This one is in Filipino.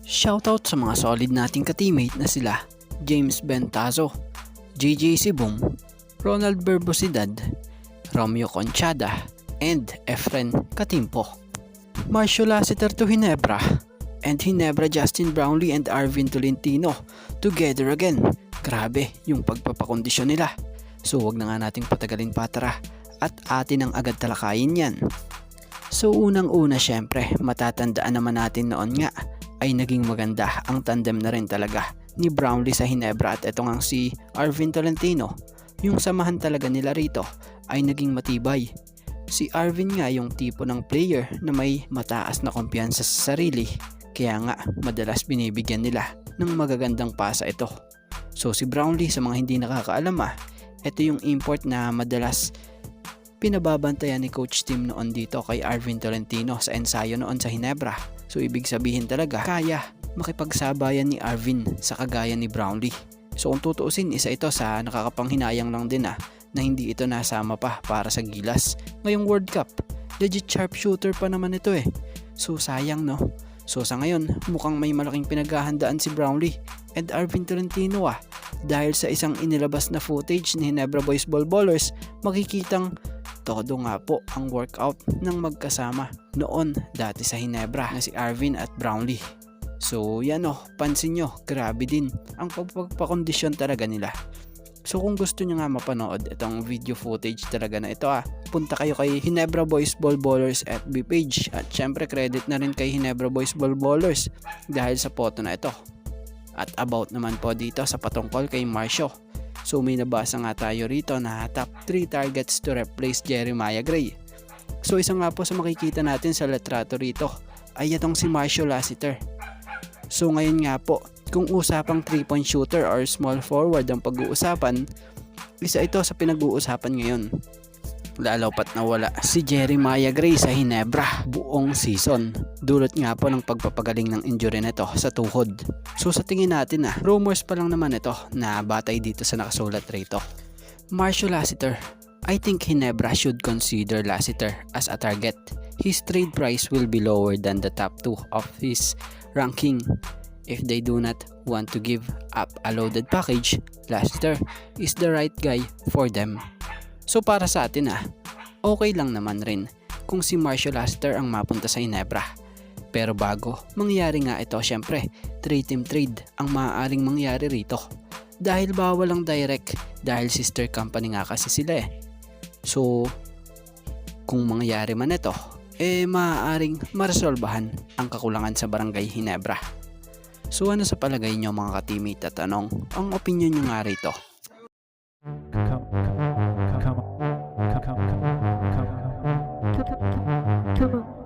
Shoutout sa mga solid nating ka-teammate na sila James Bentazo, JJ Sibong, Ronald Berbosidad, Romeo Conchada, and Efren Katimpo. Marcio Lassiter to Ginebra, and Ginebra Justin Brownlee and Arvin Tolentino together again. Grabe yung pagpapakondisyon nila. So wag na nga nating patagalin pa, tara at atin ang agad talakayin yan. So unang-una syempre matatandaan naman natin noon nga ay naging maganda ang tandem na rin talaga ni Brownlee sa Ginebra at eto nga si Arvin Tolentino. Yung samahan talaga nila rito ay naging matibay. Si Arvin nga yung tipo ng player na may mataas na kumpiyansa sa sarili, kaya nga madalas binibigyan nila ng magagandang pasa ito. So si Brownlee, sa mga hindi nakakaalam ito yung import na madalas pinababantayan ni Coach Tim noon dito kay Arvin Tolentino sa ensayo noon sa Ginebra. So ibig sabihin talaga kaya makipagsabayan ni Arvin sa kagaya ni Brownlee. So kung tutuusin, isa ito sa nakakapanghinayang lang din na hindi ito nasama pa para sa gilas ngayong World Cup. Legit sharpshooter pa naman ito So sayang no. So sa ngayon mukhang may malaking pinaghahandaan si Brownlee and Arvin Tolentino dahil sa isang inilabas na footage ni Ginebra Boys Ballballers, makikitang todo nga po ang workout ng magkasama noon dati sa Ginebra na si Arvin at Brownlee. So yan pansin nyo, grabe din ang pagpapakondisyon talaga nila. So kung gusto nyo nga mapanood itong video footage talaga na ito punta kayo kay Ginebra Boys Ballballers FB page at syempre credit na rin kay Ginebra Boys Ballballers dahil sa photo na ito. At about naman po dito sa patungkol kay Marcio. So may nabasa nga tayo rito na top 3 targets to replace Jeremiah Gray. So isa nga po sa makikita natin sa litrato rito ay itong si Marcio Lassiter. So ngayon nga po, kung usapang 3-point shooter or small forward ang pag-uusapan, isa ito sa pinag-uusapan ngayon. Lalo pat nawala si Jeremiah Gray sa Ginebra buong season. Dulot nga po ng pagpapagaling ng injury nito sa tuhod. So sa tingin natin rumors pa lang naman ito na batay dito sa nakasulat rito. Marcio Lassiter, I think Ginebra should consider Lassiter as a target. His trade price will be lower than the top 2 of his ranking. If they do not want to give up a loaded package, Lassiter is the right guy for them. So para sa atin okay lang naman rin kung si Marcio Lassiter ang mapunta sa Ginebra. Pero bago mangyari nga ito, syempre 3-team trade ang maaaring mangyari rito. Dahil bawal ang direct dahil sister company nga kasi sila So kung mangyari man ito, maaaring maresolbahan ang kakulangan sa Barangay Ginebra. So ano sa palagay nyo mga ka-teammate at anong ang opinion nyo nga rito? Come on.